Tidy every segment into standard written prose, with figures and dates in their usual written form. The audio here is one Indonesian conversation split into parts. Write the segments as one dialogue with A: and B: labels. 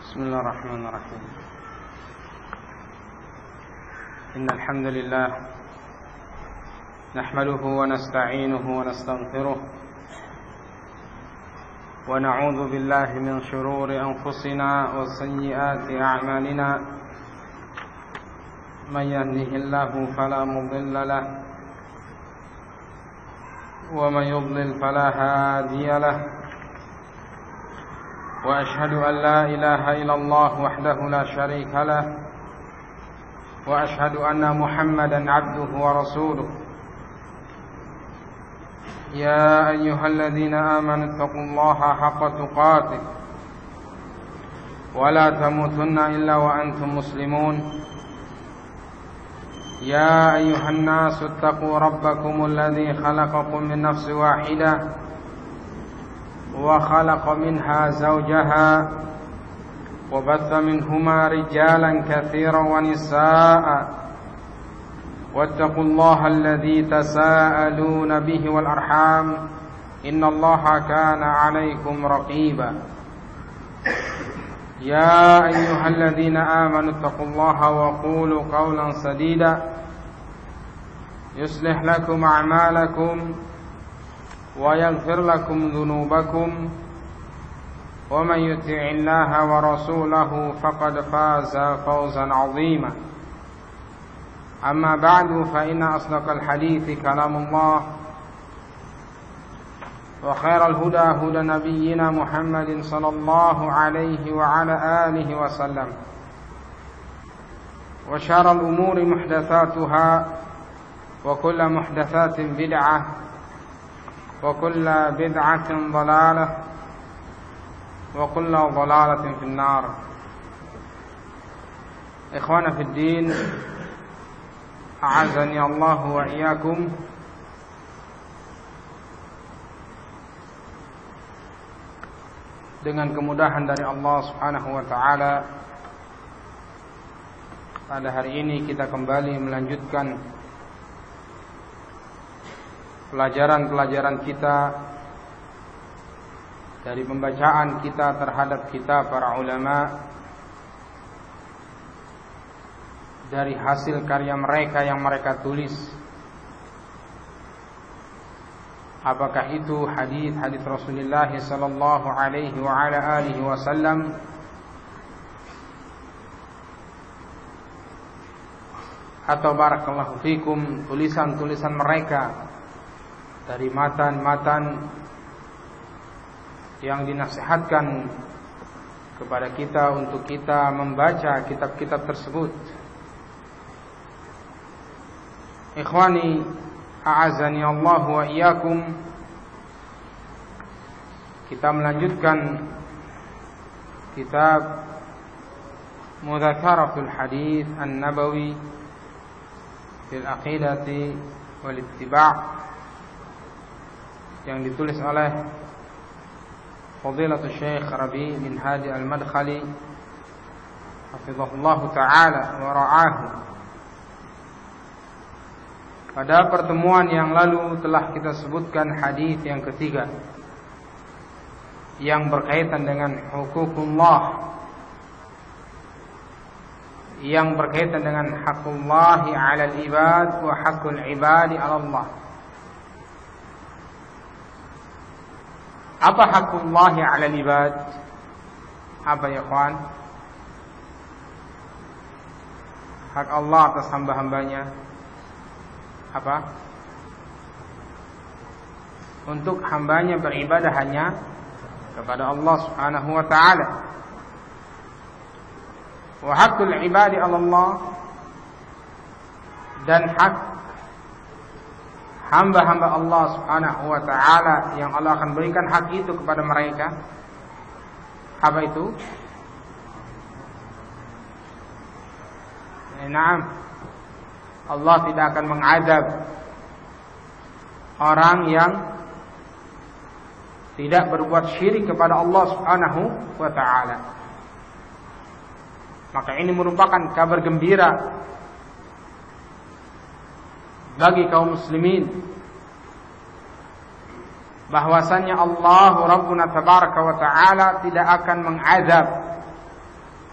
A: بسم الله الرحمن الرحيم إن الحمد لله نحمده ونستعينه ونستغفره ونعوذ بالله من شرور أنفسنا وسيئات أعمالنا من يهده الله فلا مضل له ومن يضلل فلا هادي له وأشهد أن لا إله إلا الله وحده لا شريك له وأشهد أن محمدا عبده ورسوله يا أيها الذين آمنوا اتقوا الله حق تقاته ولا تموتن إلا وأنتم مسلمون يا أيها الناس اتقوا ربكم الذي خلقكم من نفس واحدة وخلق منها زوجها وبث منهما رجالا كثيرا ونساء واتقوا الله الذي تساءلون به والأرحام إن الله كان عليكم رقيبا يا أيها الذين آمنوا اتقوا الله وقولوا قولا سديدا يصلح لكم أعمالكم ويغفر لكم ذنوبكم ومن يطع الله ورسوله فقد فاز فوزا عظيما أما بعد فإن أصدق الحديث كلام الله وخير الهدى هدى نبينا محمد صلى الله عليه وعلى آله وسلم وشر الأمور محدثاتها وكل محدثات بدعة وكل بدعة ضلالة وكل ضلالة في النار. إخوانا في الدين أعزني الله وإياكم. Dengan kemudahan dari Allah Subhanahu wa taala, pada hari ini kita kembali melanjutkan pelajaran-pelajaran kita dari pembacaan kita terhadap kitab para ulama, dari hasil karya mereka yang mereka tulis, apakah itu hadis-hadis Rasulullah sallallahu alaihi wa ala alihi wasallam atau barakallahu fikum tulisan-tulisan mereka dari matan-matan yang dinasihatkan kepada kita untuk kita membaca kitab-kitab tersebut. Ikhwani a'azani Allah wa iyyakum, kita melanjutkan kitab Mudzakkaratul Hadits An-Nabawi fil Aqidati wal Ittiba' yang ditulis oleh Fadilatul Syekh Rabi bin Hadi Al-Madkhali hafizahullah ta'ala wa ra'ahu. Pada pertemuan yang lalu telah kita sebutkan hadis yang ketiga yang berkaitan dengan hukukullah, yang berkaitan dengan hakullahi 'alal ibad wa hakul ibadi 'ala Allah. Apa hakullahi 'alal ibad? Apa ya kawan? Hak Allah atas hamba-hambanya. Apa? Untuk hambanya beribadah hanya kepada Allah Subhanahu wa ta'ala. Wa hakul ibadi 'ala Allah, dan hak hamba-hamba Allah Subhanahu wa ta'ala yang Allah akan berikan hak itu kepada mereka. Apa itu? Naam, Allah tidak akan mengadab orang yang tidak berbuat syirik kepada Allah Subhanahu wa ta'ala. Maka ini merupakan kabar gembira bagi kaum muslimin bahwasannya Allah Rabbuna Tabaraka wa Ta'ala tidak akan mengazab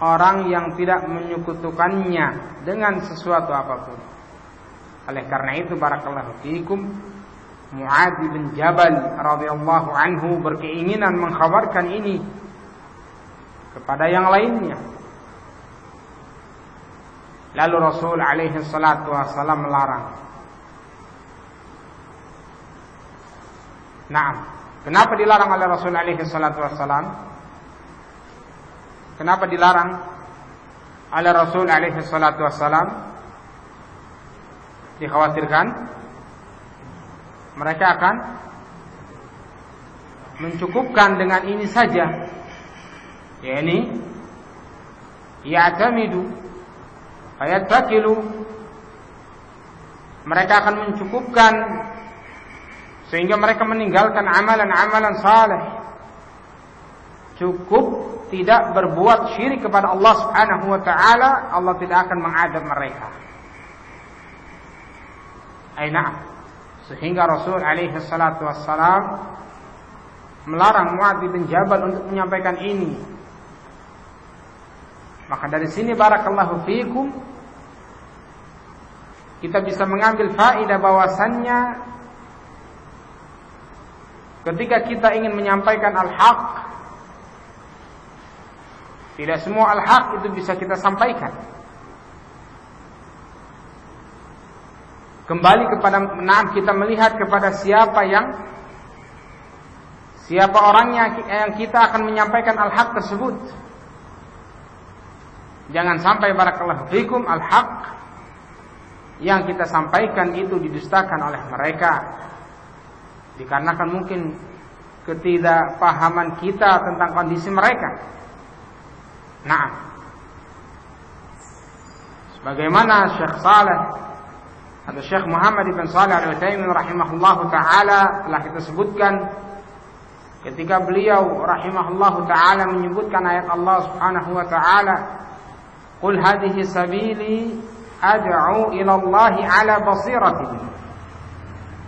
A: orang yang tidak menyekutukannya dengan sesuatu apapun. Oleh karena itu barakallahu fiikum, Mu'adz bin Jabal radhiyallahu anhu berkeinginan mengkhabarkan ini kepada yang lainnya. Lalu Rasul alaihi salatu wasallam melarang. Naam. Kenapa dilarang oleh Rasul alaihi salatu wasallam? Kenapa dilarang oleh Rasul alaihi salatu wasallam? Dikhawatirkan mereka akan mencukupkan dengan ini saja, yakni ya'tamidu fayattakilu, mereka akan mencukupkan sehingga mereka meninggalkan amalan-amalan saleh, cukup tidak berbuat syirik kepada Allah Subhanahu wa taala, Allah tidak akan mengadab mereka. Na'am. Sehingga Rasul alaihi salatu wassalam melarang Mu'adz bin Jabal untuk menyampaikan ini. Maka dari sini barakallahu fiikum, kita bisa mengambil faedah bahwasannya ketika kita ingin menyampaikan al-haq, tidak semua al-haq itu bisa kita sampaikan. Kembali kepada kita melihat kepada siapa orangnya yang kita akan menyampaikan al-haq tersebut. Jangan sampai barakallahu fikum al-haq yang kita sampaikan itu didustakan oleh mereka, dikarenakan mungkin ketidakpahaman kita tentang kondisi mereka. Nah, sebagaimana Syekh Saleh atau Syekh Muhammad ibn Shalih al-Utsaimin rahimahullahu taala telah kita sebutkan ketika beliau rahimahullahu taala menyebutkan ayat Allah Subhanahu wa taala, "Qul hadhihi sabili ad'u ila Allah 'ala basiratin."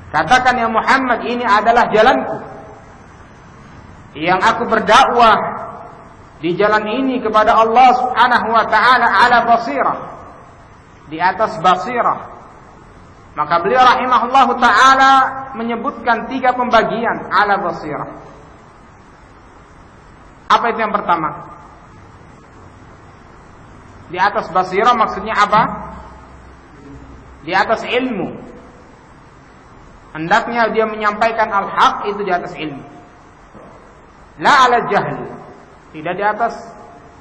A: Katakan ya Muhammad, ini adalah jalanku yang aku berdakwah di jalan ini kepada Allah Subhanahu wa taala 'ala basirah, di atas basirah. Maka beliau rahimahullahu ta'ala menyebutkan 3 pembagian ala basirah. Apa itu yang pertama? Di atas basirah maksudnya apa? Di atas ilmu. Hendaknya dia menyampaikan al-haq itu di atas ilmu. La ala jahli. Tidak di atas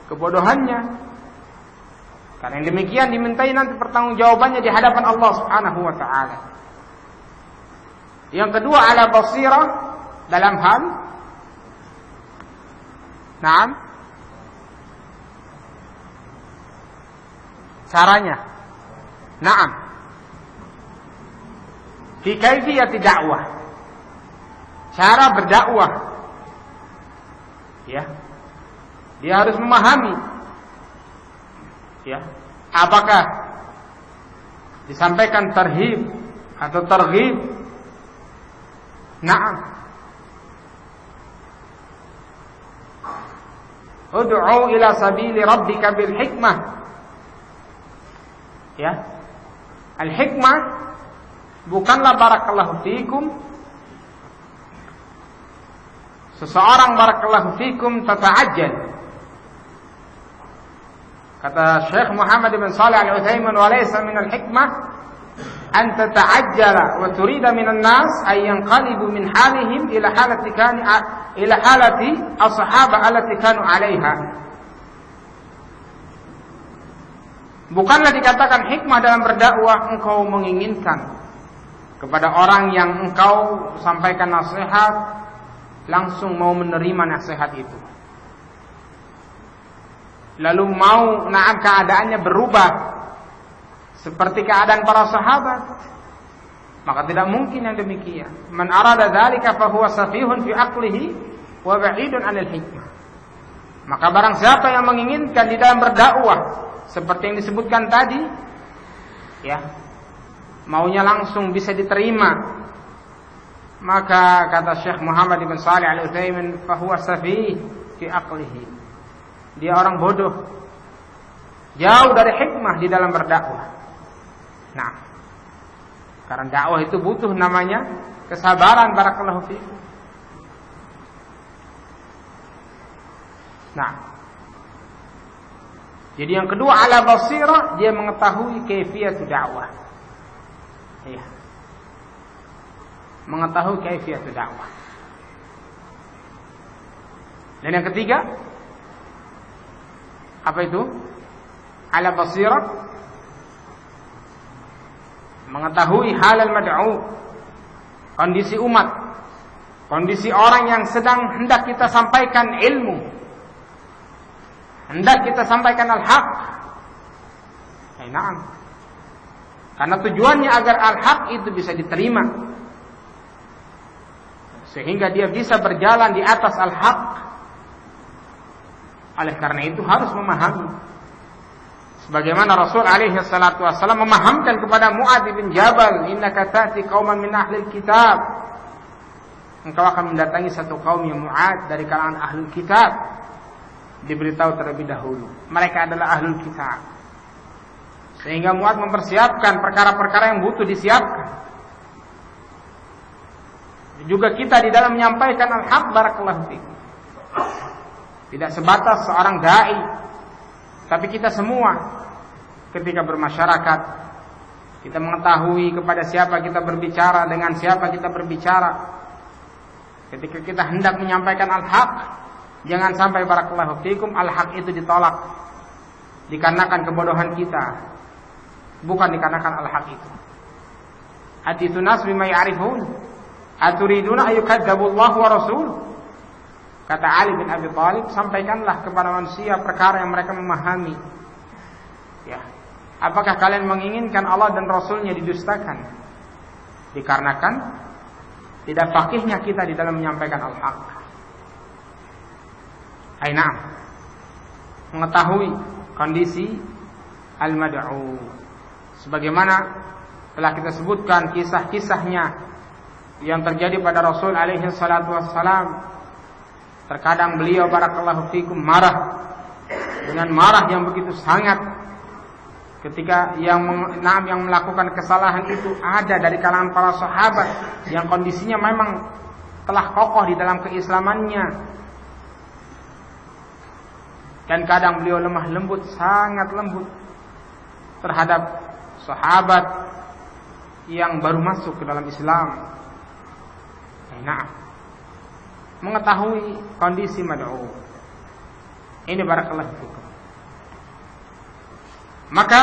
A: kebodohannya. Karena yang demikian dimintai nanti pertanggungjawabannya di hadapan Allah Subhanahu wa taala. Yang kedua ala basirah dalam hal caranya. Fi kaifiyati dakwah. Cara berdakwah. Ya. Dia harus memahami. Ya, apakah disampaikan tarhib atau targhib? Na'am. Ud'u ila sabili rabbika bil hikmah. Ya. Al hikmah bukanlah barakallahu fikum seseorang barakallahu fikum tata'ajjal. Kata Syekh Muhammad bin Shalih al-Utsaimin, wa laysa min al-hikmah an tata'ajjala wa turida min an-nas ay yanqalibu min halihim ila halati as-sahabah allati kanu 'alaiha. Bukanlah dikatakan hikmah dalam berdakwah engkau menginginkan kepada orang yang engkau sampaikan nasihat langsung mau menerima nasihat itu, lalu mau keadaannya berubah seperti keadaan para sahabat. Maka tidak mungkin yang demikian. Man arada dzalika fa huwa safihun fi aqlihi wa ba'idun 'anil hikmah. Maka barang siapa yang menginginkan di dalam berdakwah seperti yang disebutkan tadi, ya, maunya langsung bisa diterima, maka kata Syekh Muhammad bin Shalih al-Utsaimin, fa huwa safih fi aqlihi. Dia orang bodoh jauh dari hikmah di dalam berdakwah. Nah, karena dakwah itu butuh namanya kesabaran, barakallahu fiikum. Nah, jadi yang kedua ala basirah, dia mengetahui kaifiyat dakwah. Iya. Mengetahui kaifiyat dakwah. Dan yang ketiga apa itu? Ala basirah, mengetahui halal mad'u, kondisi umat, kondisi orang yang sedang hendak kita sampaikan ilmu, hendak kita sampaikan al-haq. Na'am. Karena tujuannya agar al-haq itu bisa diterima, sehingga dia bisa berjalan di atas al-haq. Oleh karena itu harus memahami, sebagaimana Rasul alaihi salatu wassalam memahamkan kepada Mu'adz bin Jabal, innaka ta'ti qauman min ahlil kitab, engkau akan mendatangi satu kaum yang Mu'adz dari kalangan ahlul kitab. Diberitahu terlebih dahulu mereka adalah ahlul kitab, sehingga Mu'adz mempersiapkan perkara-perkara yang butuh disiapkan. Juga kita di dalam menyampaikan al-haq, barakallahu fiikum, tidak sebatas seorang dai, tapi kita semua ketika bermasyarakat, kita mengetahui kepada siapa kita berbicara, dengan siapa kita berbicara. Ketika kita hendak menyampaikan al-haq, jangan sampai barakallahu fiikum al-haq itu ditolak dikarenakan kebodohan kita, bukan dikarenakan al-haq itu. Haditsun nas bima ya'rifun, aturiduna ayyukadzabullahu wa rasuluh. Kata Ali bin Abi Thalib, sampaikanlah kepada manusia perkara yang mereka memahami. Ya, apakah kalian menginginkan Allah dan Rasulnya didustakan? Dikarenakan tidak fakihnya kita di dalam menyampaikan al-haq. Aina, mengetahui kondisi al-mad'u, sebagaimana telah kita sebutkan kisah-kisahnya yang terjadi pada Rasul alaihi salatu wassalam. Terkadang beliau barakallahu fikum marah dengan marah yang begitu sangat ketika yang melakukan kesalahan itu ada dari kalangan para sahabat yang kondisinya memang telah kokoh di dalam keislamannya. Dan kadang beliau lemah lembut, sangat lembut terhadap sahabat yang baru masuk ke dalam Islam. Nah, mengetahui kondisi mad'u ini barakallahu fikum. Maka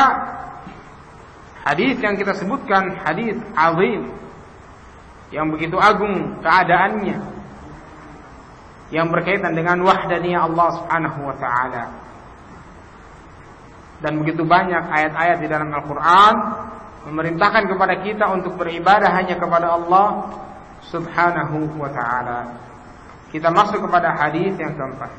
A: hadis yang kita sebutkan hadis azim yang begitu agung keadaannya, yang berkaitan dengan wahdaniyah Allah Subhanahu wa taala. Dan begitu banyak ayat-ayat di dalam Al-Qur'an memerintahkan kepada kita untuk beribadah hanya kepada Allah Subhanahu wa taala. Kita masuk kepada hadis yang keempat.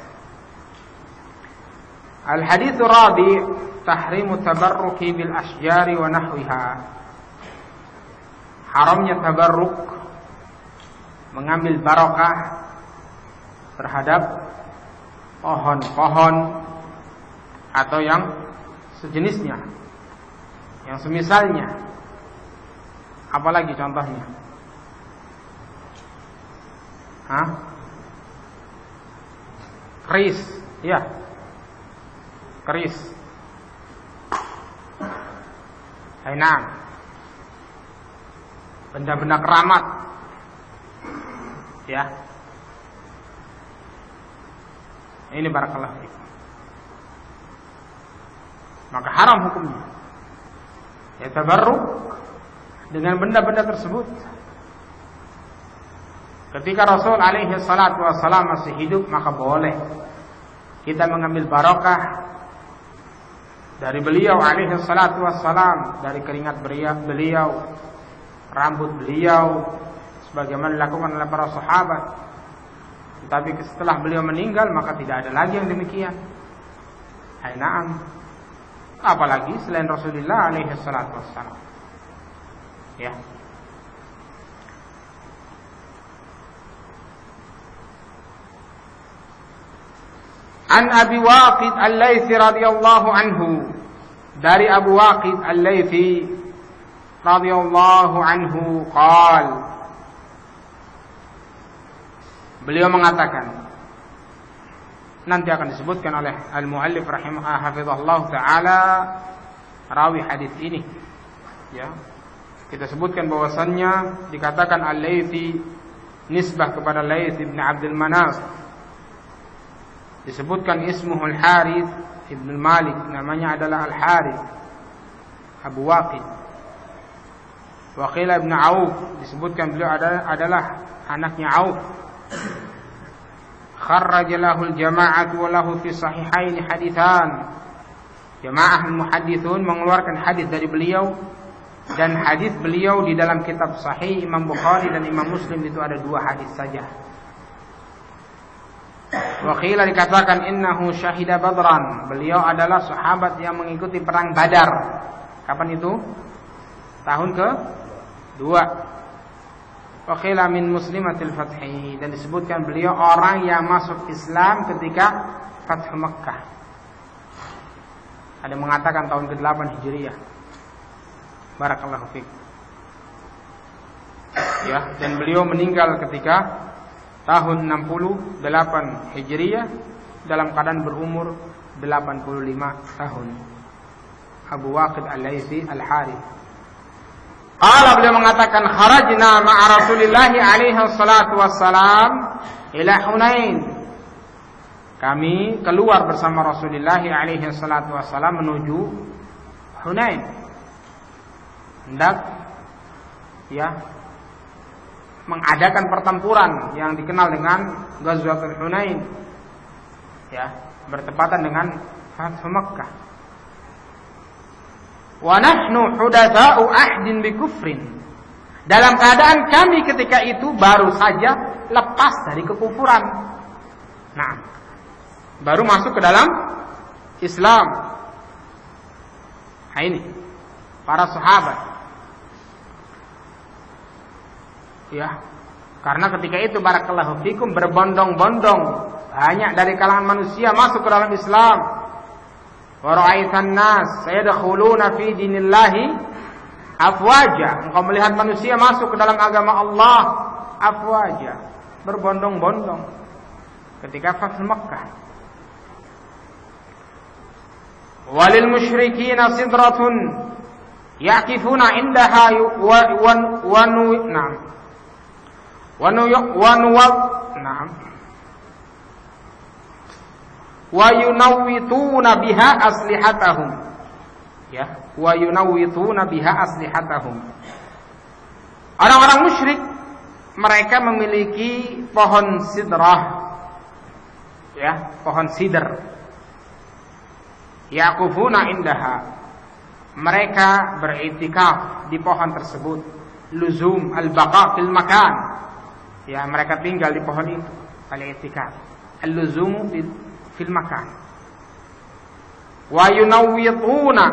A: Al-haditsul rabi', tahrimu tabarruki bil asjari wa nahwiha. Haramnya tabarruk, mengambil barokah terhadap pohon-pohon atau yang sejenisnya, yang semisalnya. Apalagi contohnya? Keris, ya, keris. Ainam, benda-benda keramat, ya. Ini barakallahu fikum. Maka haram hukumnya. Ya, tabarruk dengan benda-benda tersebut. Ketika Rasul alaihi salatu wassalam masih hidup, maka boleh kita mengambil barokah dari beliau alaihi salatu wassalam, dari keringat beliau, rambut beliau, sebagaimana dilakukan oleh para sahabat. Tetapi setelah beliau meninggal, maka tidak ada lagi yang demikian. Na'am. Apalagi selain Rasulullah alaihi salatu wassalam. Ya. An Abi Waqid Al-Laitsi radhiyallahu anhu, dari Abu Waqid Al-Laythi radhiyallahu anhu qala, beliau mengatakan, nanti akan disebutkan oleh al-muallif hafizahullah taala rawi hadis ini, ya. Kita sebutkan bahwasannya dikatakan Al-Laythi nisbah kepada Layth bin Abdul Manaf. Disebutkan ismuhul Harith ibn Malik, namanya adalah Al-Harith Abu Waqid. Wa qila ibn Auf, disebutkan beliau adalah anaknya Auf. Kharraja lahul jama'atu wa lahu fi sahihaini haditsan. Jamaah muhadditsun mengeluarkan hadis dari beliau, dan hadis beliau di dalam kitab Sahih Imam Bukhari dan Imam Muslim itu ada 2 hadis saja. Wa qila, dikatakan innahu syahida Badran, beliau adalah sahabat yang mengikuti perang Badar. Kapan itu? Tahun ke-2. Wa qila min muslimatil fathi, dan disebutkan beliau orang yang masuk Islam ketika Fathu Makkah. Ada mengatakan tahun ke-8 Hijriah. Barakallahu fiik. Ya, dan beliau meninggal ketika tahun 68 Hijriah dalam keadaan berumur 85 tahun. Abu Waqid Al-Laythi Al-Harith. Qala, beliau mengatakan, kharajna ma'a Rasulillah alaihi wassalatu wassalam ila Hunain. Kami keluar bersama Rasulullah alaihi wassalatu wassalam menuju Hunain. Hendak, ya, mengadakan pertempuran yang dikenal dengan Ghazwatul Hunain, ya, bertepatan dengan Fathu Makkah. Wa nahnu hudatsa'u ahdin bi kufrin, dalam keadaan kami ketika itu baru saja lepas dari kekufuran. Nah, baru masuk ke dalam Islam. Nah, ini para sahabat, ya, karena ketika itu barakallahu fikum berbondong-bondong banyak dari kalangan manusia masuk ke dalam Islam. Wa ra'aitan nas sayadkhuluna fi dinillahi afwaja, engkau melihat manusia masuk ke dalam agama Allah afwaja, berbondong-bondong ketika Fathu Makkah. Walil musyrikina sidratun yaqifuna indaha wa yunawwituna biha aslihatahum, ya, wa yunawwituna biha aslihatahum. Orang-orang musyrik mereka memiliki pohon sidrah, ya, pohon sidr. Yaqufuna indaha, mereka beriktikaf di pohon tersebut. Luzum al-baqa fil makan, ya, mereka tinggal di pohon itu, al-iktikaf. Al-luzumu fil makan. Wa yunawwituna,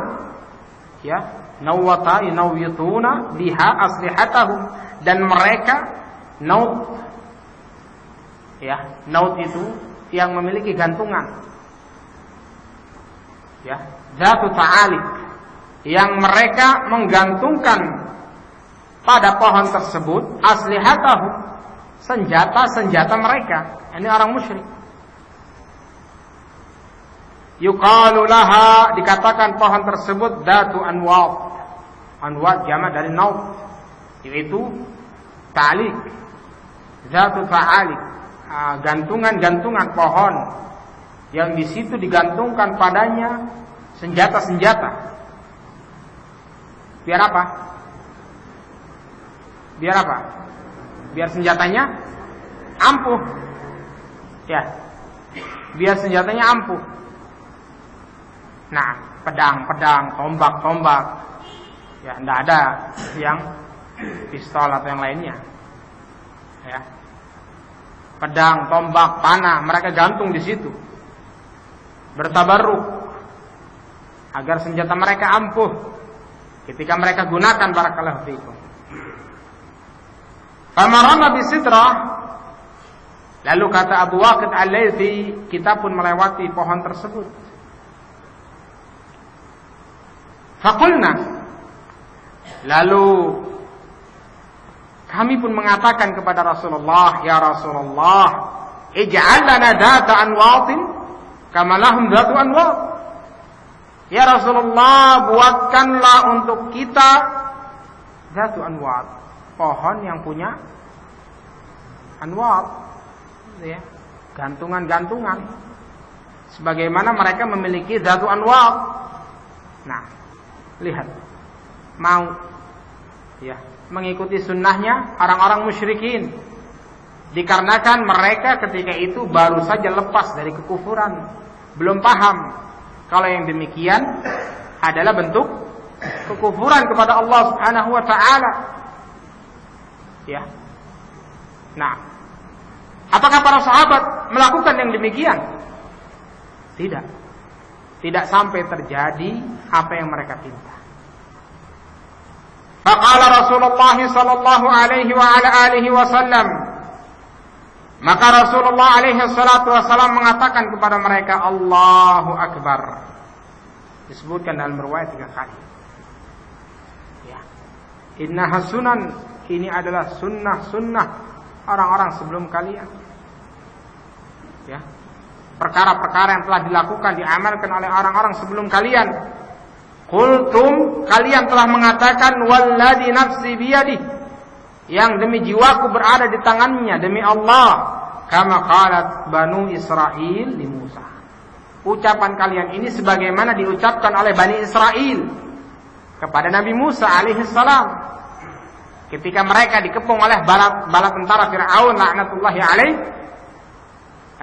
A: ya, nawwata yunawwituna biha aslihatahum, dan mereka naut, ya, naut itu yang memiliki gantungan, ya, zatu ta'alik, yang mereka menggantungkan pada pohon tersebut aslihatahum, senjata-senjata mereka. Ini orang musyrik. Yuqalu laha, dikatakan pohon tersebut datu anwat. Anwat jamak dari naut, yaitu ta'alik, zatu ta'alik, gantungan-gantungan pohon yang di situ digantungkan padanya senjata-senjata. Biar apa? Biar apa? Biar senjatanya ampuh. Ya. Biar senjatanya ampuh. Nah, pedang-pedang, tombak-tombak, ya, tidak ada yang pistol atau yang lainnya, ya. Pedang, tombak, panah, mereka gantung di situ, bertabarruk agar senjata mereka ampuh ketika mereka gunakan. Barakallahu fiikum. Famarana bisidrah, lalu kata Abu Waqid Al-Laythi, kita pun melewati pohon tersebut. Faqulna, lalu kami pun mengatakan kepada Rasulullah, ya Rasulullah, ij'al lana dhata anwatin kama lahum dhatu anwat. Ya Rasulullah, buatkanlah untuk kita dhatu anwat, pohon yang punya anwat, ya, gantungan-gantungan, sebagaimana mereka memiliki dhatu anwat. Nah, lihat, mau, ya, mengikuti sunnahnya orang-orang musyrikin, dikarenakan mereka ketika itu baru saja lepas dari kekufuran, belum paham kalau yang demikian adalah bentuk kekufuran kepada Allah Subhanahu wa taala. Ya. Nah, apakah para sahabat melakukan yang demikian? Tidak. Tidak sampai terjadi apa yang mereka pinta. Faqala Rasulullah sallallahu alaihi wa ala alihi wasallam, maka Rasulullah alaihi salatu wasallam mengatakan kepada mereka, Allahu Akbar. Disebutkan dalam riwayat 3 kali. Ya. Innaha sunan, ini adalah sunnah-sunnah orang-orang sebelum kalian. Ya. Perkara-perkara yang telah dilakukan, diamalkan oleh orang-orang sebelum kalian. Qultum, kalian telah mengatakan, walladzi nafsi biyadih, yang demi jiwaku berada di tangannya, demi Allah, kama qalat Banu Israil li Musa. Ucapan kalian ini sebagaimana diucapkan oleh Bani Israel kepada Nabi Musa alaihi salam ketika mereka dikepung oleh bala tentara Fir'aun laknatullahi alaih.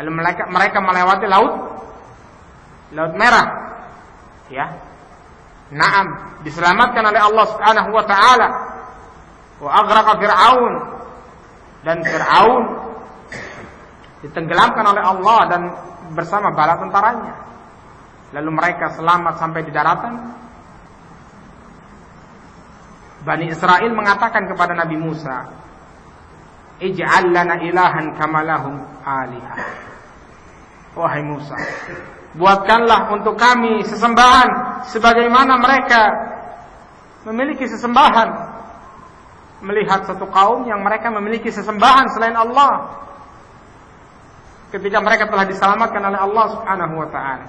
A: Lalu mereka melewati laut merah, ya. Naam, diselamatkan oleh Allah Subhanahu wa taala. Wa aghraqa Fir'aun, dan Fir'aun ditenggelamkan oleh Allah dan bersama bala tentaranya. Lalu mereka selamat sampai di daratan. Bani Israel mengatakan kepada Nabi Musa, ij'al lana ilahan kama lahum alihah. Wahai Musa, buatkanlah untuk kami sesembahan sebagaimana mereka memiliki sesembahan. Melihat satu kaum yang mereka memiliki sesembahan selain Allah ketika mereka telah diselamatkan oleh Allah Subhanahu wa taala.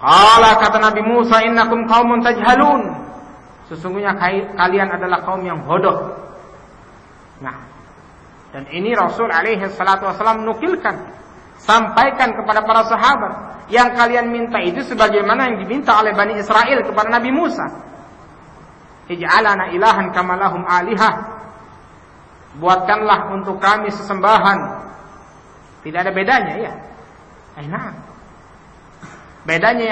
A: Qala, kata Nabi Musa, innakum qaumun tajhalun. Sesungguhnya kalian adalah kaum yang bodoh. Nah, dan ini Rasul alaihi salatu wasallam nukilkan, sampaikan kepada para sahabat, yang kalian minta itu sebagaimana yang diminta oleh Bani Israel kepada Nabi Musa. Ij'alana ilahan kama lahum alihah. Buatkanlah untuk kami sesembahan. Tidak ada bedanya, ya. Nah, bedanya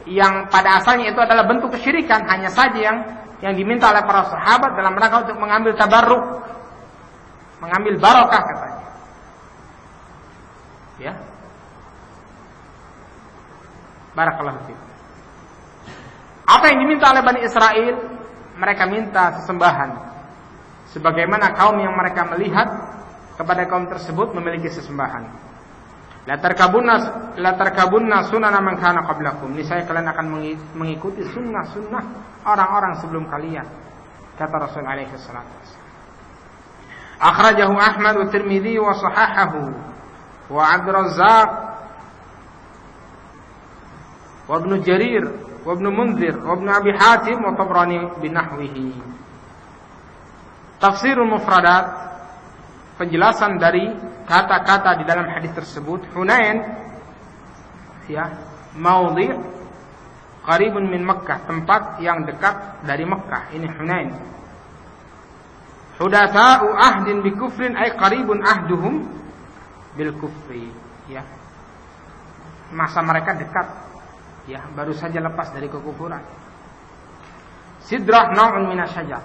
A: yang pada asalnya itu adalah bentuk kesyirikan, hanya saja yang diminta oleh para sahabat dalam rangka untuk mengambil tabarruk, mengambil barokah katanya. Ya. Barakallahu fiik. Apa yang diminta oleh Bani Israel? Mereka minta sesembahan sebagaimana kaum yang mereka melihat kepada kaum tersebut memiliki sesembahan. La tarkabunna sunana man kana qablakum. Niscaya kalian akan mengikuti sunnah-sunnah orang-orang sebelum kalian, kata Rasul alaihi salatu wasallam. Akhrajahu Ahmad wa Tirmidzi wa sahahahu wa Abdur Razzaq wa Ibnu Jarir wa Ibnu Munzir wa Ibnu Abi Hatim wa Tabrani binahwihi. Tafsirul Mufradat, penjelasan dari kata-kata di dalam hadis tersebut. Hunain, ya, maudhi' qaribun min Makkah, tempat yang dekat dari Makkah. Ini Hunain. Hudatsa'u ahdin bi kufrin ay qaribun ahduhum bil kufri, ya. Masa mereka dekat, ya, baru saja lepas dari kekufuran. Sidrah naw'un minasyajar.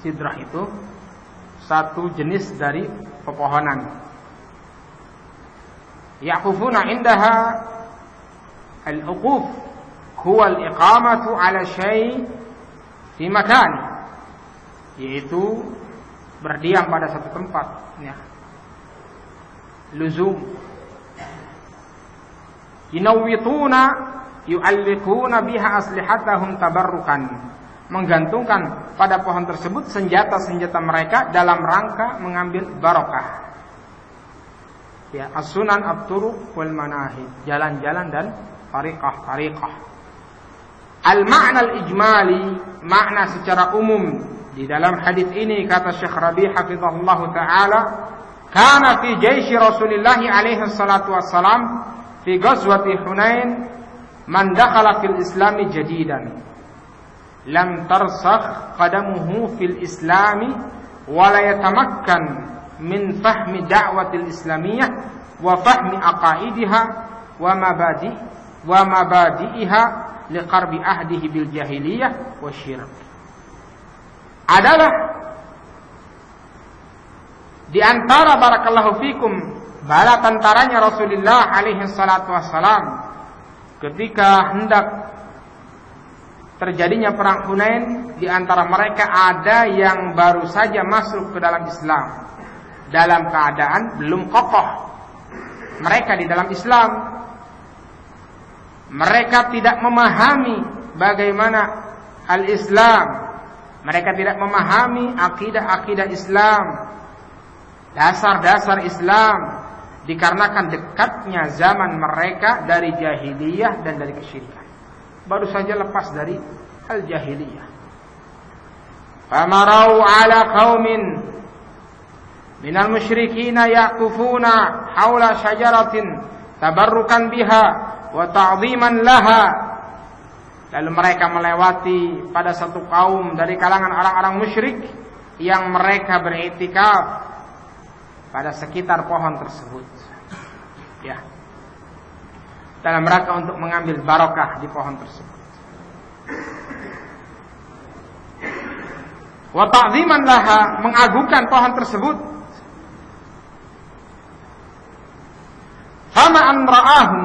A: Sidrah itu satu jenis dari pepohonan. Yaqufuna indaha al-uquf huwa al-iqamatu ala syai' fi makan, yaitu berdiam pada satu tempat, ya. Luzum. Yunawwituna yu'alliquna biha aslihatahum tabarrukan, menggantungkan pada pohon tersebut senjata-senjata mereka dalam rangka mengambil barokah. Ya, as-sunan at-turuq wal manahij, jalan-jalan dan tariqah-tariqah. Al-ma'na al-ijmali, makna secara umum di dalam hadis ini kata Syekh Rabi' hafizahullahu taala, kana fi jaisy Rasulillah alaihi salatu wassalam fi ghazwati Hunain man dakhala fil islami jadidan lam tarsakh qadamuhu fil islami wa la yatamakkan min fahmi da'watil islamiyah wa fahmi aqaidiha wa mabadi'iha liqarbi ahdihi bil jahiliyah wa syirk. Adalah di antara barakallahu fikum bala tentaranya Rasulullah alaihi salatu wassalam ketika hendak terjadinya perang Hunain, di antara mereka ada yang baru saja masuk ke dalam Islam dalam keadaan belum kokoh mereka di dalam Islam. Mereka tidak memahami bagaimana al-Islam, mereka tidak memahami akidah-akidah Islam, dasar-dasar Islam, dikarenakan dekatnya zaman mereka dari jahiliyah dan dari kesyirikan. Baru saja lepas dari al-jahiliyah. Famarau ala qaumin minal musyrikina yaqufuna haula syajaratin tabarrukan biha wa ta'ziman laha. Lalu mereka melewati pada satu kaum dari kalangan orang-orang musyrik yang mereka beriktikaf pada sekitar pohon tersebut, ya, dalam rangka untuk mengambil barokah di pohon tersebut. Wa ta'ziman laha, mengagungkan pohon tersebut. Fama an ra'ahum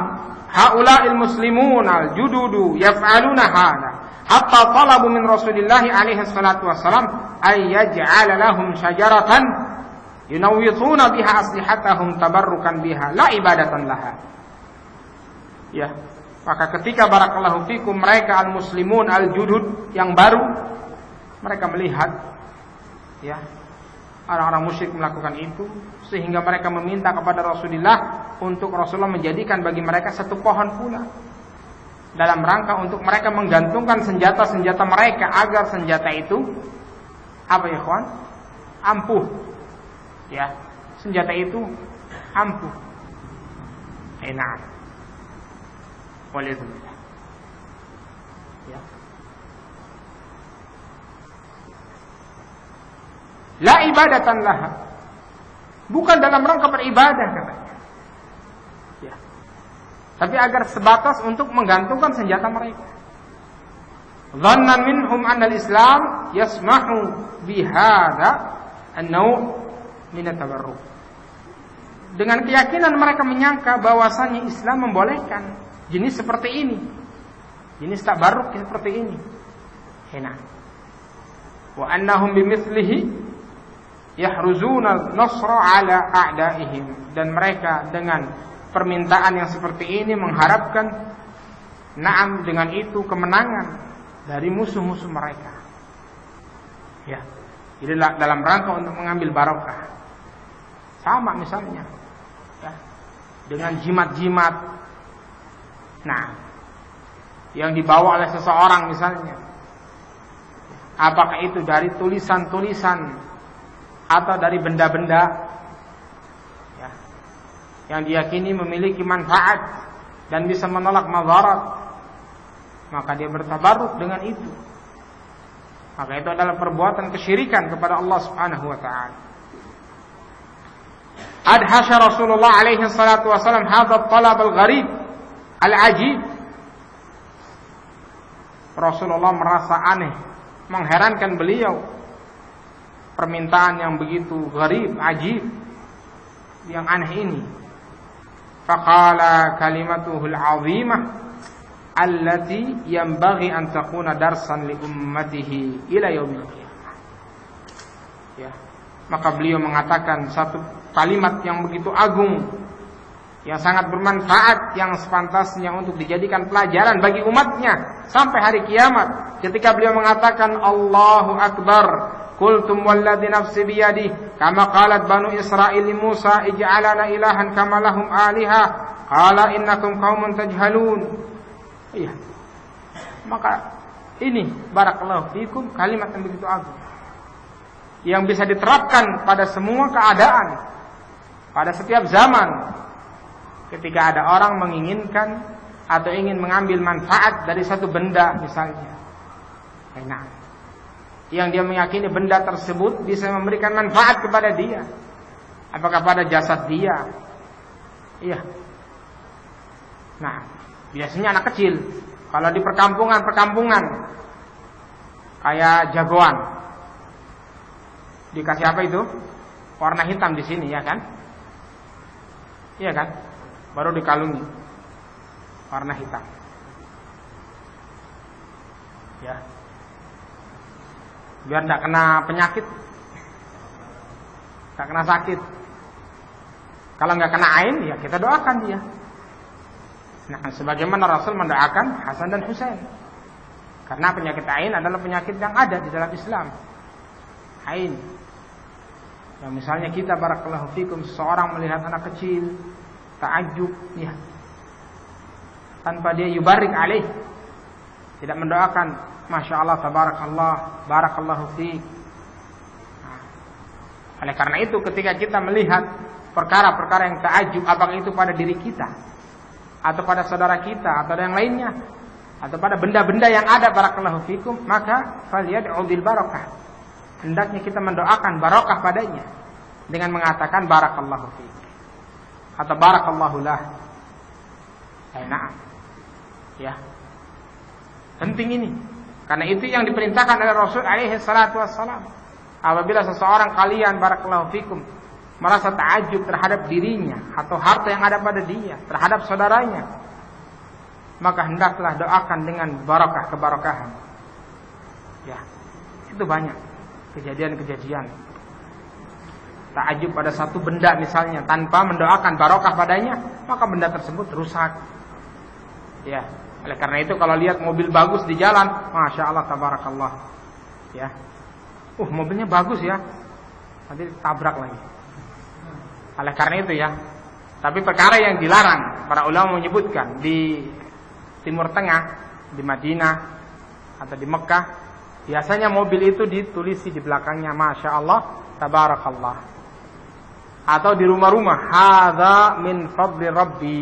A: haula'il muslimun al-jududu yaf'aluna hadha hatta talabu min Rasulillah alaihi salatu wassalam ay yaj'ala lahum syajaratan yunawwituna biha aslihatahum tabarrukan biha la ibadatan laha. Ya, maka ketika barakallahu fikum mereka al-muslimun al-judud yang baru, mereka melihat ya orang-orang musyrik melakukan itu, sehingga mereka meminta kepada Rasulullah untuk Rasulullah menjadikan bagi mereka satu pohon pula, dalam rangka untuk mereka menggantungkan senjata-senjata mereka agar senjata itu apa ya kawan? Ampuh. Ya, senjata itu ampuh. Enak. Walidulillah. Ya. La ibadatan laha, bukan dalam rangka beribadah katanya, ya, tapi agar sebatas untuk menggantungkan senjata mereka. Dhannan minhum anna al-Islam yasmahu bihadza an-naw' min at-tabarruk. Dengan keyakinan mereka menyangka bahwasannya Islam membolehkan jenis seperti ini, jenis tabarruk seperti ini. Hina. Wa annahum bimithlihi yahruzuna nasra ala a'daihim, dan mereka dengan permintaan yang seperti ini mengharapkan na'am dengan itu kemenangan dari musuh-musuh mereka. Ya. Jadi dalam rangka untuk mengambil barokah. Sama misalnya ya, dengan jimat-jimat. Nah, yang dibawa oleh seseorang misalnya. Apakah itu dari tulisan-tulisan atau dari benda-benda ya, yang diyakini memiliki manfaat dan bisa menolak madarat, maka dia bertabarruk dengan itu. Maka itu adalah perbuatan kesyirikan kepada Allah Subhanahu wa taala. Adhasha Rasulullah alaihi salatu wasallam hadha talab al-gharib al-ajib. Rasulullah merasa aneh, mengherankan beliau permintaan yang begitu gharib, ajib, yang aneh ini. Faqala kalimatuhul azimah allati yanbaghi an takuna darsan li ummatihi ila yaumil qiyamah. Ya, maka beliau mengatakan satu kalimat yang begitu agung, yang sangat bermanfaat, yang sepantasnya untuk dijadikan pelajaran bagi umatnya sampai hari kiamat. Ketika beliau mengatakan Allahu Akbar, qultum walladzi nafsi biyadihi kama qalat banu Israil li Musa ij'alana ilahan kama lahum aliha qala innakum qaumun tajhalun. Iya. Maka ini barakallahu fikum kalimat yang begitu agung, yang bisa diterapkan pada semua keadaan, pada setiap zaman. Ketika ada orang menginginkan atau ingin mengambil manfaat dari satu benda misalnya, enak, yang dia meyakini benda tersebut bisa memberikan manfaat kepada dia, apakah pada jasad dia, iya. Nah, biasanya anak kecil, kalau di perkampungan kayak jagoan, dikasih apa itu? Warna hitam di sini, ya kan? Iya kan? Baru dikalungi warna hitam, ya, biar tidak kena penyakit, tidak kena sakit. Kalau nggak kena ain, ya kita doakan dia. Nah, sebagaimana Rasul mendoakan Hasan dan Husain, karena penyakit ain adalah penyakit yang ada di dalam Islam. Ain, yang misalnya kita barakallahu fikum, seseorang melihat anak kecil ta'ajub, ya, tanpa dia yubarik alaih, tidak mendoakan masya Allah tabarakallah barakallahu fiik. Nah, oleh karena itu ketika kita melihat perkara-perkara yang ta'ajub, apakah itu pada diri kita atau pada saudara kita atau yang lainnya, atau pada benda-benda yang ada barakallahu fikum, maka falyad'u bil barakah, hendaknya kita mendoakan barokah padanya dengan mengatakan barakallahu fiik atau barakallahu lah. Nah, ya, penting ini, karena itu yang diperintahkan oleh Rasul alaihi salatu wassalam. Apabila seseorang kalian barakallahu fikum merasa ta'ajub terhadap dirinya atau harta yang ada pada dia, terhadap saudaranya, maka hendaklah doakan dengan barakah, keberkahan. Ya, itu banyak kejadian-kejadian ta'ajub pada satu benda misalnya, tanpa mendoakan barokah padanya, maka benda tersebut rusak. Ya, oleh karena itu kalau lihat mobil bagus di jalan, masya Allah tabarakallah, ya, mobilnya bagus ya, nanti tabrak lagi. Oleh karena itu ya, tapi perkara yang dilarang, para ulama menyebutkan di Timur Tengah, di Madinah atau di Mekah, biasanya mobil itu ditulisi di belakangnya masya Allah tabarakallah, atau di rumah-rumah hadza min fadli rabbi,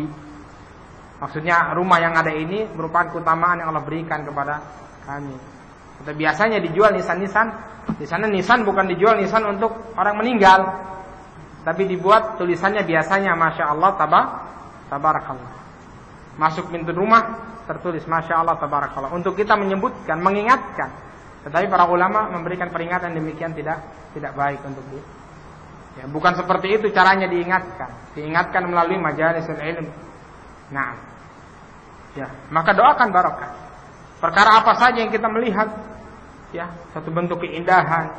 A: maksudnya rumah yang ada ini merupakan keutamaan yang Allah berikan kepada kami. Atau biasanya dijual nisan-nisan, di sana nisan bukan dijual nisan untuk orang meninggal, tapi dibuat tulisannya biasanya masya Allah tabarakallah. Masuk pintu rumah tertulis masya Allah tabarakallah, untuk kita menyebutkan, mengingatkan. Tetapi para ulama memberikan peringatan demikian tidak baik untuk dia. Ya, bukan seperti itu caranya diingatkan melalui majalisul ilm. Nah, ya, maka doakan barokah. Perkara apa saja yang kita melihat, ya, satu bentuk keindahan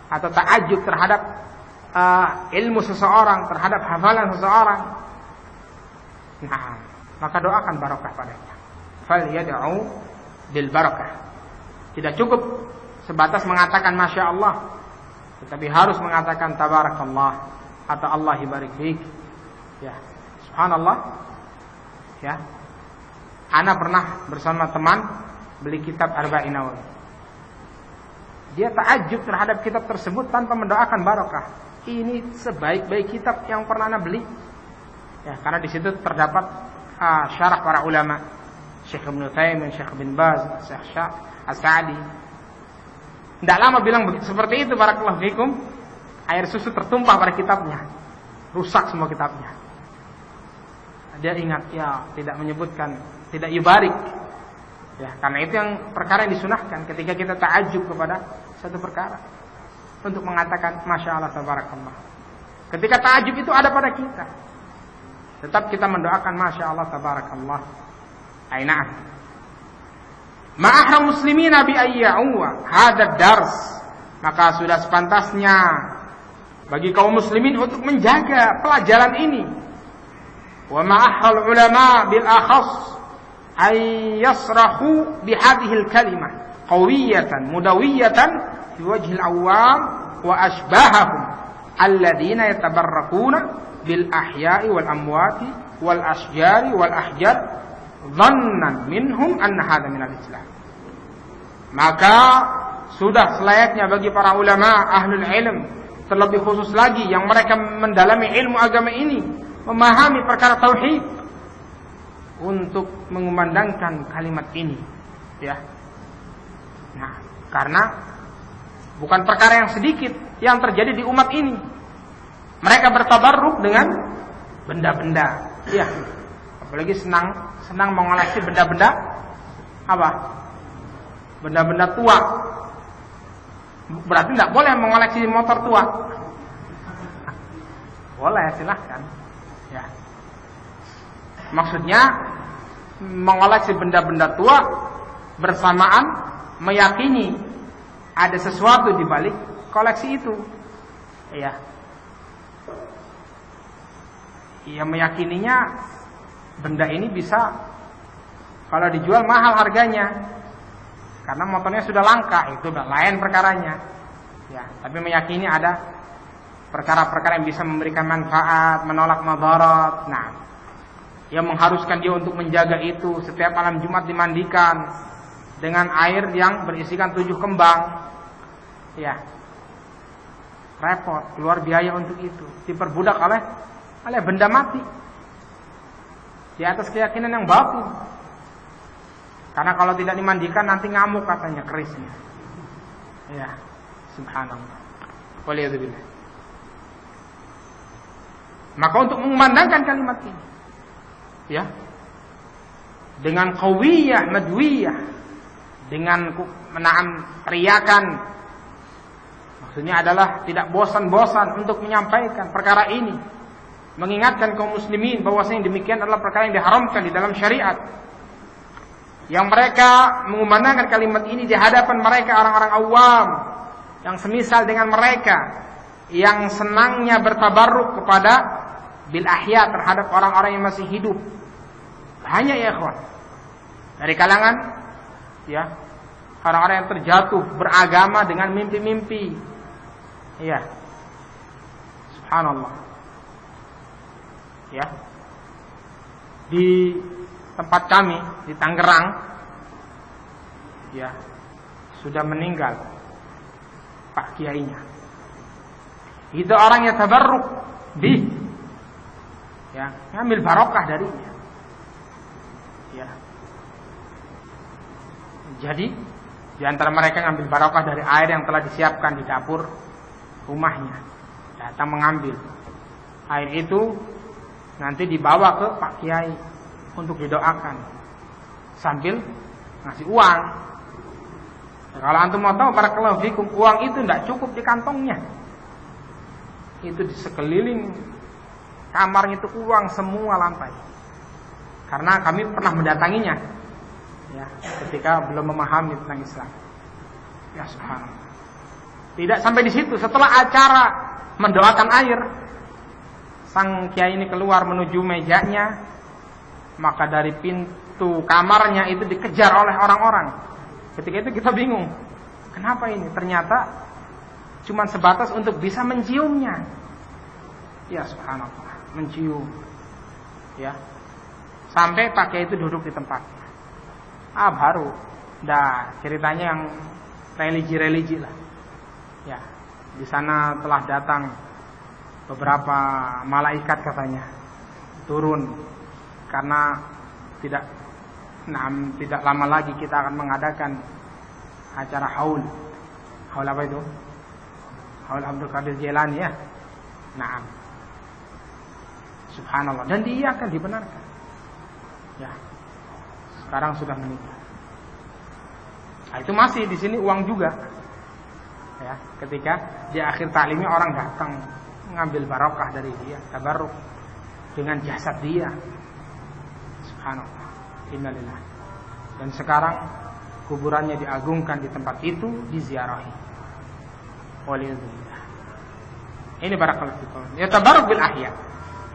A: atau ta'ajub terhadap ilmu seseorang, terhadap hafalan seseorang, nah, maka doakan barokah padanya. Falyad'u bil barakah. Tidak cukup sebatas mengatakan masya Allah, tetapi harus mengatakan tabarakallah atau Allah barik fiik. Ya, subhanallah. Ya, ana pernah bersama teman beli kitab Arba'in Nawawi. Dia ta'ajub terhadap kitab tersebut tanpa mendoakan barokah. Ini sebaik-baik kitab yang pernah ana beli. Ya, karena di situ terdapat syarah para ulama, Syekh Ibnu Utsaimin, Syekh bin Baz, Syekh As-Sa'di. Tidak lama bilang seperti itu, barakallahu fikum, air susu tertumpah pada kitabnya, rusak semua kitabnya. Dia ingat, ya, tidak menyebutkan, tidak yubarik. Ya, karena itu yang perkara yang disunahkan ketika kita ta'ajub kepada satu perkara, untuk mengatakan masya Allah tabarakallah. Ketika ta'ajub itu ada pada kita, tetap kita mendoakan masya Allah tabarakallah. Aina'ah. Ma'ahra muslimina bi ayya'uwa hadad dars, maka sudah sepantasnya bagi kaum muslimin untuk menjaga pelajaran ini, Wa ma'ahal ulama bil akhas ay yasrahu bihadhil kalimah qawiyatan mudawiyatan fi wajhil awam wa ashbahahum alladhina yatabarrakuna bil ahya'i wal amwati wal asjari wal ahjar dhannan minhum anna hadha minal Islam. Maka sudah selayaknya bagi para ulama ahlul ilm, terlebih khusus lagi yang mereka mendalami ilmu agama ini, memahami perkara tauhid, untuk mengumandangkan kalimat ini, ya. Nah, karena bukan perkara yang sedikit yang terjadi di umat ini. Mereka bertabarruk dengan benda-benda, ya. Apalagi senang mengoleksi benda-benda apa? Benda-benda tua. Berarti tidak boleh mengoleksi motor tua. Boleh, silahkan. Ya. Maksudnya mengoleksi benda-benda tua bersamaan meyakini ada sesuatu di balik koleksi itu. Ya. Ia meyakininya benda ini bisa kalau dijual mahal harganya. Karena motornya sudah langka, itu udah lain perkaranya. Ya, tapi meyakini ada perkara-perkara yang bisa memberikan manfaat, menolak madarat. Nah, yang mengharuskan dia untuk menjaga itu setiap malam Jumat dimandikan dengan air yang berisikan 7 kembang. Ya, repot, keluar biaya untuk itu, diperbudak oleh benda mati di atas keyakinan yang batil. Karena kalau tidak dimandikan nanti ngamuk katanya kerisnya. Ya, subhanallah. Waliyadzubillah. Maka untuk mengumandangkan kalimat ini, ya, dengan qawiyah madwiyah, dengan menahan teriakan, maksudnya adalah tidak bosan-bosan untuk menyampaikan perkara ini, mengingatkan kaum muslimin bahwasanya demikian adalah perkara yang diharamkan di dalam syariat. Yang mereka mengumandangkan kalimat ini di hadapan mereka orang-orang awam yang semisal dengan mereka yang senangnya bertabarruk kepada bil ahya terhadap orang-orang yang masih hidup. Hanya ya ikhwan, dari kalangan ya orang-orang yang terjatuh beragama dengan mimpi-mimpi. Iya. Subhanallah. Ya. Di tempat kami di Tangerang, ya, sudah meninggal Pak Kiainya. Itu orang yang tabarruk bi, ya, ngambil barokah darinya. Ya. Jadi di antara mereka ngambil barokah dari air yang telah disiapkan di dapur rumahnya. Datang mengambil air itu, nanti dibawa ke Pak Kiai untuk didoakan sambil ngasih uang. Kalau antum mau tahu, barakallahu fikum, uang itu tidak cukup di kantongnya. Itu di sekeliling kamarnya itu uang semua lantai. Karena kami pernah mendatanginya, ya, ketika belum memahami tentang Islam. Ya subhanallah. Tidak sampai di situ, setelah acara mendoakan air, sang kiai ini keluar menuju mejanya. Maka dari pintu kamarnya itu dikejar oleh orang-orang. Ketika itu kita bingung, kenapa ini? Ternyata cuma sebatas untuk bisa menciumnya. Ya subhanallah, mencium. Ya, sampai pakai itu duduk di tempatnya. Baru, dah ceritanya yang religi lah. Ya, di sana telah datang beberapa malaikat katanya turun. Karena tidak lama lagi kita akan mengadakan acara haul apa itu? Haul Abdul Qadir Jailani, ya. Nah, subhanallah, dan dia akan dibenarkan. Ya, sekarang sudah meninggal. Nah, itu masih di sini uang juga. Ya, ketika di akhir taklimnya orang datang mengambil barokah dari dia, tabarruk dengan jasad dia. Subhanallah, innalillah. Dan sekarang kuburannya diagungkan di tempat itu, diziarahi. Waliyadzubillah. Ini barakallahu fikum. Ya tabarruk bil ahya.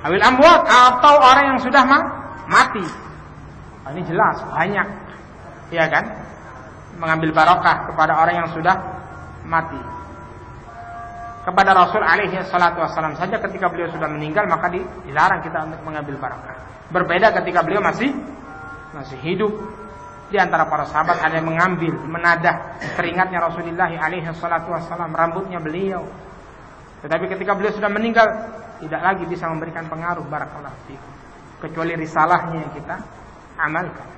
A: Awil amwat, atau orang yang sudah mati. Ini jelas banyak, ya kan? Mengambil barokah kepada orang yang sudah mati. Kepada Rasul alaihi salatu wassalam saja ketika beliau sudah meninggal, maka dilarang kita untuk mengambil barokah. Berbeda ketika beliau masih hidup. Di antara para sahabat ada yang mengambil, menadah keringatnya Rasulullah alaihi salatu wassalam, rambutnya beliau. Tetapi ketika beliau sudah meninggal, tidak lagi bisa memberikan pengaruh, barakallahu fikum, kecuali risalahnya yang kita amalkan.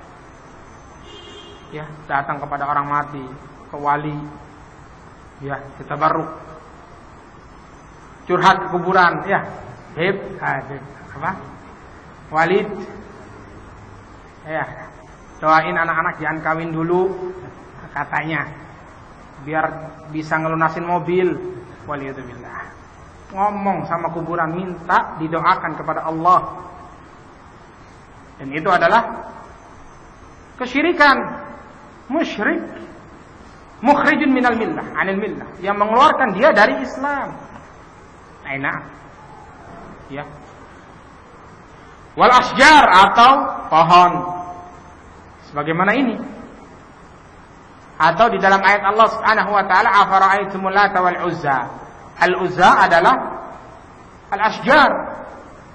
A: Ya, datang kepada orang mati, ke wali, ya, kita tabarruk, curhat ke kuburan, ya, apa? Walid, ya, doain anak-anak jangan kawin dulu, katanya, biar bisa ngelunasin mobil. Waliyadzubillah. Ngomong sama kuburan, minta didoakan kepada Allah. Dan itu adalah kesyirikan, musyrik, mukhrijun minal millah, anil millah, yang mengeluarkan dia dari Islam. Enak. Ya. Wal asjar, atau pohon. Sebagaimana ini. Atau di dalam ayat Allah Subhanahu wa taala, afara'aitumul Lata wal Uzza. Al-Uzza adalah al-asjar,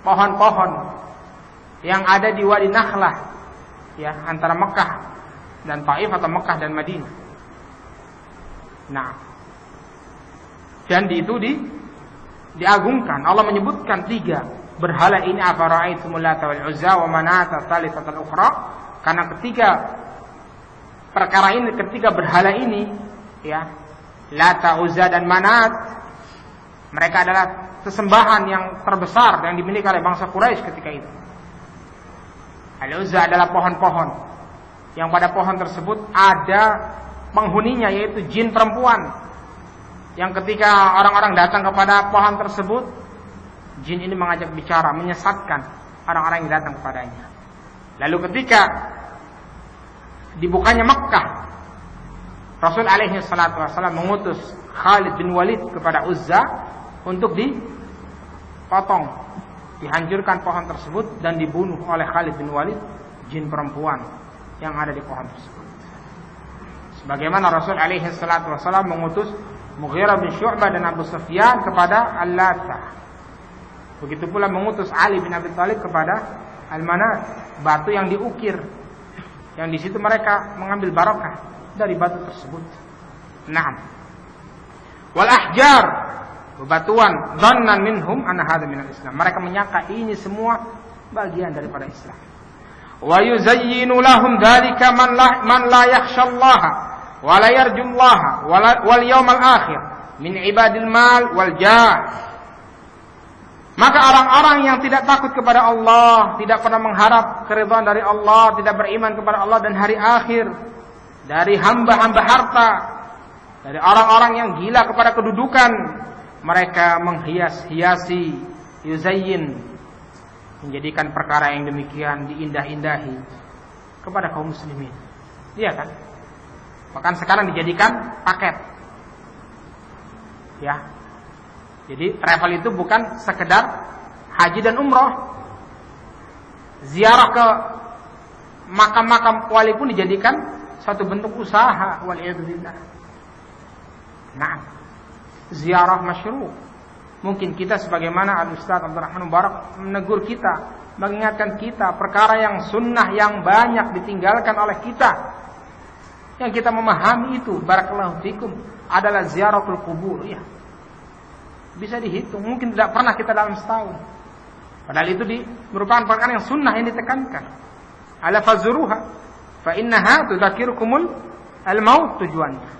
A: pohon-pohon yang ada di Wadi Nakhlah, ya, antara Mekah dan Taif atau Mekah dan Madinah. Nah, dan itu diagungkan. Allah menyebutkan 3 berhala ini, afara'aitumul Lata wal Uzza wa manata tsalitsatul ukhra, karena perkara ini, ketiga berhala ini, ya, Lata, Uzza dan Manat, mereka adalah sesembahan yang terbesar yang dimiliki oleh bangsa Quraisy ketika itu. Al-Uzza adalah pohon-pohon yang pada pohon tersebut ada penghuninya, yaitu jin perempuan, yang ketika orang-orang datang kepada pohon tersebut, jin ini mengajak bicara, menyesatkan orang-orang yang datang kepadanya. Lalu ketika dibukanya Mekkah, Rasul alaihi salatu wassalam mengutus Khalid bin Walid kepada Uzza untuk dipotong, dihancurkan pohon tersebut dan dibunuh oleh Khalid bin Walid, jin perempuan yang ada di pohon tersebut. Sebagaimana Rasul alaihi salatu wassalam mengutus Mughirah bin Syu'bah dan Abu Sufyan kepada Al-Lata. Begitu pula mengutus Ali bin Abi Thalib kepada Al-Manat, batu yang diukir, yang di situ mereka mengambil barokah dari batu tersebut. Naam. Wal ahjar, bebatuan, dhannan minhum anna hadza minal Islam. Mereka menyangka ini semua bagian daripada Islam. Wa yuzayyinu lahum dzalika man la yakhshallaha wa la yarjullaha wal yawmal akhir min ibadil mal wal jah. Maka orang-orang yang tidak takut kepada Allah, tidak pernah mengharap keridhaan dari Allah, tidak beriman kepada Allah dan hari akhir, dari hamba-hamba harta, dari orang-orang yang gila kepada kedudukan, mereka menghias-hiasi, yuzayyin, menjadikan perkara yang demikian diindah-indahi kepada kaum muslimin. Iya kan? Bahkan sekarang dijadikan paket. Ya. Jadi travel itu bukan sekedar haji dan umroh. Ziarah ke makam-makam wali pun dijadikan satu bentuk usaha, waliyadzubillah. Nah, ziarah masyru'. Mungkin kita sebagaimana Al-Ustaz Abdurrahman Mubarak menegur kita, mengingatkan kita perkara yang sunnah yang banyak ditinggalkan oleh kita. Yang kita memahami itu, barakallahu fikum, adalah ziaratul kubur, ya. Bisa dihitung, mungkin tidak pernah kita dalam setahun. Padahal itu merupakan perkara yang sunnah yang ditekankan. Ala fazuruha, fa innaha tudzakirukumul al-maut, tujuannya.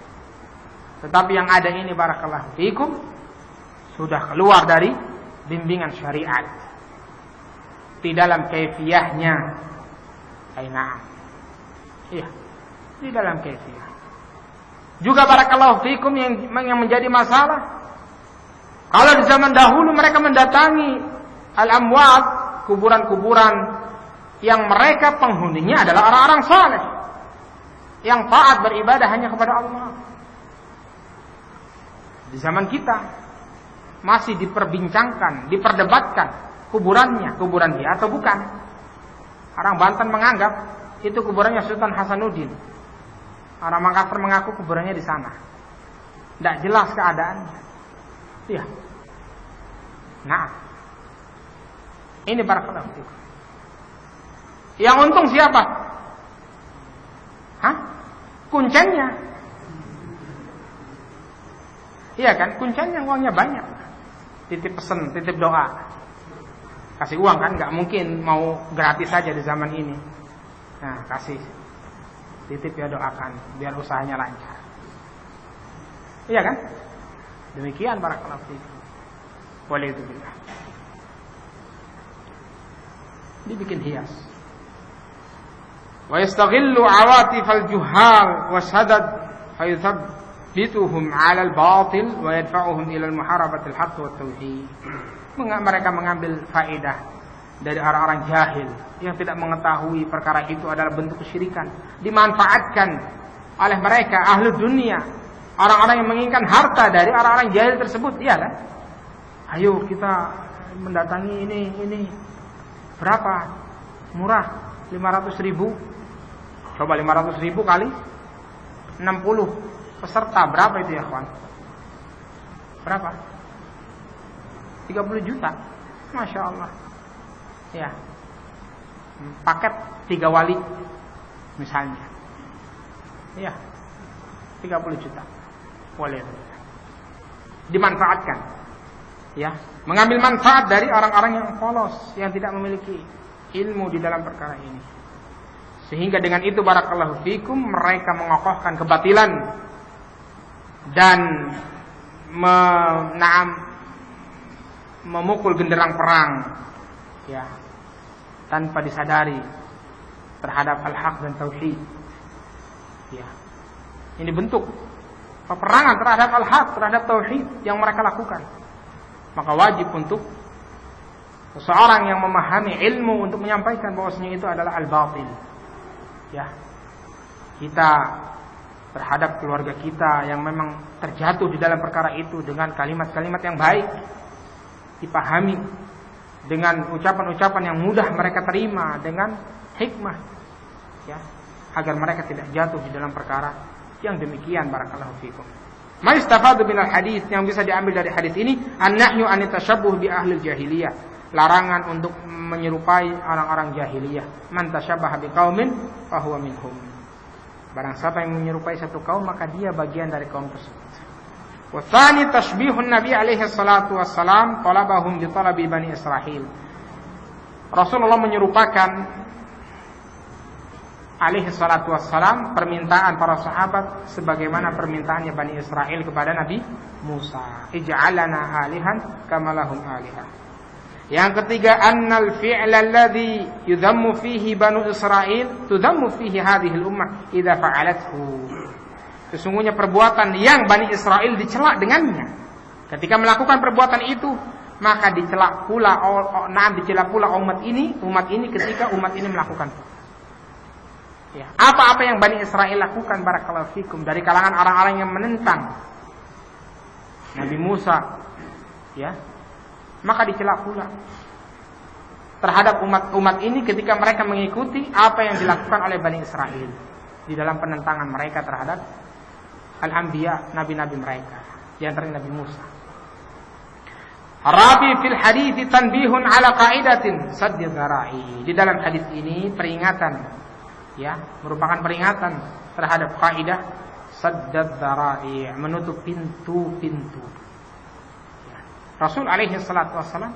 A: Tetapi yang ada ini, barakallahu fikum, sudah keluar dari bimbingan syariat. Di dalam kaifiyahnya, na'am. Iya, di dalam kaifiyah. Juga barakallahu fikum yang menjadi masalah, kalau di zaman dahulu mereka mendatangi al-amwat, kuburan-kuburan yang mereka penghuninya adalah orang-orang saleh yang taat beribadah hanya kepada Allah. Di zaman kita masih diperbincangkan, diperdebatkan kuburan dia atau bukan. Orang Banten menganggap itu kuburannya Sultan Hasanuddin. Orang Makassar mengaku kuburannya di sana. Tidak jelas keadaannya. Iya. Nah, ini barakallahu fikum. Yang untung siapa? Hah? Kuncennya. Iya kan? Kuncennya uangnya banyak. Titip pesan, titip doa. Kasih uang kan? Gak mungkin mau gratis saja di zaman ini. Nah, kasih. Titip ya, doakan biar usahanya lancar. Iya kan? Demikian barakallahu fikum. Waliyadzubillah. Dibikin hias. Wa yastaghillu awatifal juhal wa sadad fayuthabbituhum 'ala al-batil wa yadfa'uhum ila al-muharabatil haqq wa tauhid. Mereka mengambil faedah dari orang-orang jahil yang tidak mengetahui perkara itu adalah bentuk kesyirikan, dimanfaatkan oleh mereka ahli dunia, orang-orang yang menginginkan harta dari orang-orang jahil tersebut. Iya kan? Ayo kita mendatangi ini berapa? Murah, 500.000. Coba 500.000 kali 60 peserta, berapa itu ya kawan? Berapa? 30 juta. Masya Allah. Ya. Paket 3 wali misalnya. Ya. 30 juta. Boleh. Dimanfaatkan. Ya, mengambil manfaat dari orang-orang yang polos, yang tidak memiliki ilmu di dalam perkara ini. Sehingga dengan itu barakallahu fikum mereka mengokohkan kebatilan dan memukul genderang perang, ya, tanpa disadari terhadap al-haq dan tauhid. Ya. Ini bentuk peperangan terhadap al-haq, terhadap tauhid yang mereka lakukan. Maka wajib untuk seseorang yang memahami ilmu untuk menyampaikan bahwasanya itu adalah al-batil. Ya. Kita terhadap keluarga kita yang memang terjatuh di dalam perkara itu dengan kalimat-kalimat yang baik, dipahami dengan ucapan-ucapan yang mudah mereka terima dengan hikmah, ya, agar mereka tidak jatuh di dalam perkara yang demikian. Barakallahu fikum. Ma istafadu minal hadis, yang bisa diambil dari hadis ini, an-nahyu an tashabbuh bi ahli jahiliyah, larangan untuk menyerupai orang-orang jahiliyah. Man tashabbaha biqaumin fa huwa minhum. Barang siapa yang menyerupai satu kaum maka dia bagian dari kaum tersebut. Wa tsani tashbihun nabi alaihi salatu wassalam talabahum bi talabi bani Israil. Rasulullah menyerupakan alaihi salatu wassalam permintaan para sahabat sebagaimana permintaannya Bani Israel kepada Nabi Musa, ij'alana alihan kama lahum alihah. Yang ketiga, annal fi'la alladhi yudhammu fihi Banu Israil tudhammu fihi hadhihi al-ummah idza fa'alathu. Sesungguhnya perbuatan yang Bani Israel dicela dengannya, ketika melakukan perbuatan itu maka dicela pula umat ini ketika umat ini melakukan. Ya, apa-apa yang Bani Israel lakukan barakallahu fikum dari kalangan orang-orang yang menentang Nabi Musa, ya, maka dicela pula terhadap umat ini ketika mereka mengikuti apa yang dilakukan oleh Bani Israel di dalam penentangan mereka terhadap al-anbiya, nabi-nabi mereka, di antaranya Nabi Musa. Rabi fil hadits tanbihun ala qa'idatin sadd dzara'i. Di dalam hadis ini peringatan, ya, merupakan peringatan terhadap kaidah saddad dzara'i, menutup pintu-pintu. Ya. Rasul alaihi salatu wassalam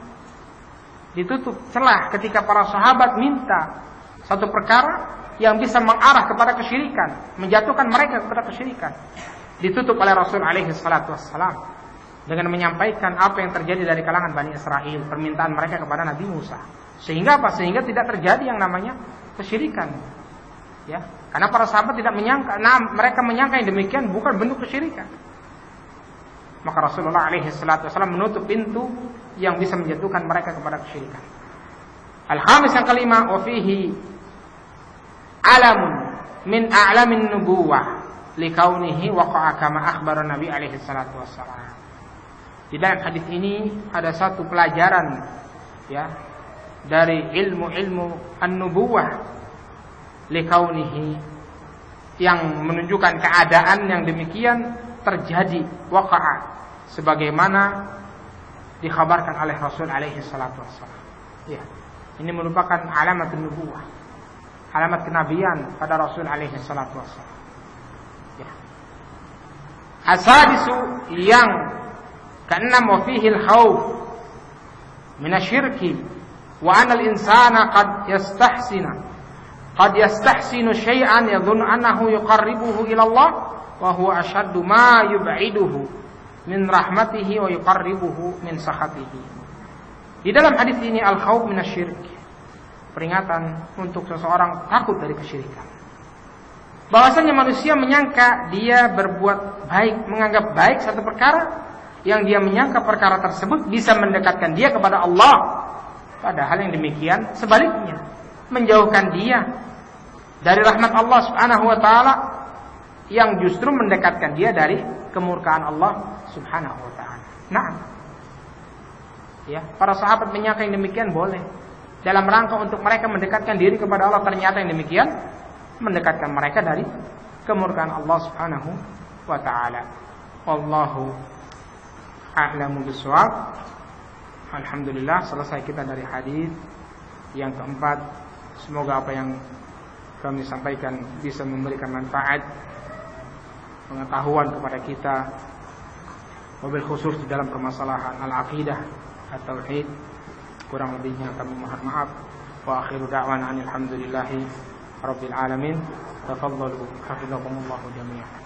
A: ditutup celah ketika para sahabat minta satu perkara yang bisa mengarah kepada kesyirikan, menjatuhkan mereka kepada kesyirikan. Ditutup oleh Rasul alaihi salatu wassalam dengan menyampaikan apa yang terjadi dari kalangan Bani Israel, permintaan mereka kepada Nabi Musa. Sehingga apa? Sehingga tidak terjadi yang namanya kesyirikan. Ya, karena para sahabat tidak menyangka, mereka menyangka yang demikian bukan bentuk kesyirikan. Maka Rasulullah alaihi salatu wasallam menutup pintu yang bisa menjatuhkan mereka kepada kesyirikan. Al-khamis, yang kelima, wa fihi alamun min a'lamin nubuwah likaunihi waqa'a kama akhbara Nabi alaihi salatu wasallam. Di dalam hadis ini ada satu pelajaran ya, dari ilmu-ilmu an-nubuwah likaunihi, yang menunjukkan keadaan yang demikian terjadi, waqa'a, sebagaimana dikhabarkan oleh Rasul alaihi salatu wassalam. Ya, ini merupakan alamat nubuwah, alamat kenabian pada Rasul alaihi salatu wassalam. Ya. Asadisu, yang keenam, wa fihi al-khawf min asy-syirki wa anna al-insana qad yastahsinu syai'an yadhunnu annahu yuqarribuhu ila Allah wa huwa ashaddu ma yub'iduhu min rahmatihi wa yuqarribuhu min sakhatihi. Di dalam hadis ini al-khawf min asy-syirk, peringatan untuk seseorang takut dari kesyirikan. Bahwasanya manusia menyangka dia berbuat baik, menganggap baik satu perkara, yang dia menyangka perkara tersebut bisa mendekatkan dia kepada Allah. Padahal yang demikian sebaliknya, menjauhkan dia dari rahmat Allah Subhanahu wa taala, yang justru mendekatkan dia dari kemurkaan Allah Subhanahu wa taala. Nah, ya, para sahabat menyangka yang demikian boleh. Dalam rangka untuk mereka mendekatkan diri kepada Allah, ternyata yang demikian mendekatkan mereka dari kemurkaan Allah Subhanahu wa taala. Wallahu a'lamu bishawab. Alhamdulillah, selesai kita dari hadis yang keempat. Semoga apa yang kami sampaikan bisa memberikan manfaat, pengetahuan kepada kita, wabil khusus di dalam permasalahan al-aqidah at-tauhid. Kurang lebihnya kami mohon maaf. Wa akhiru da'wana alhamdulillahi rabbil alamin. Tafadhalu hafizakumullah jami'an.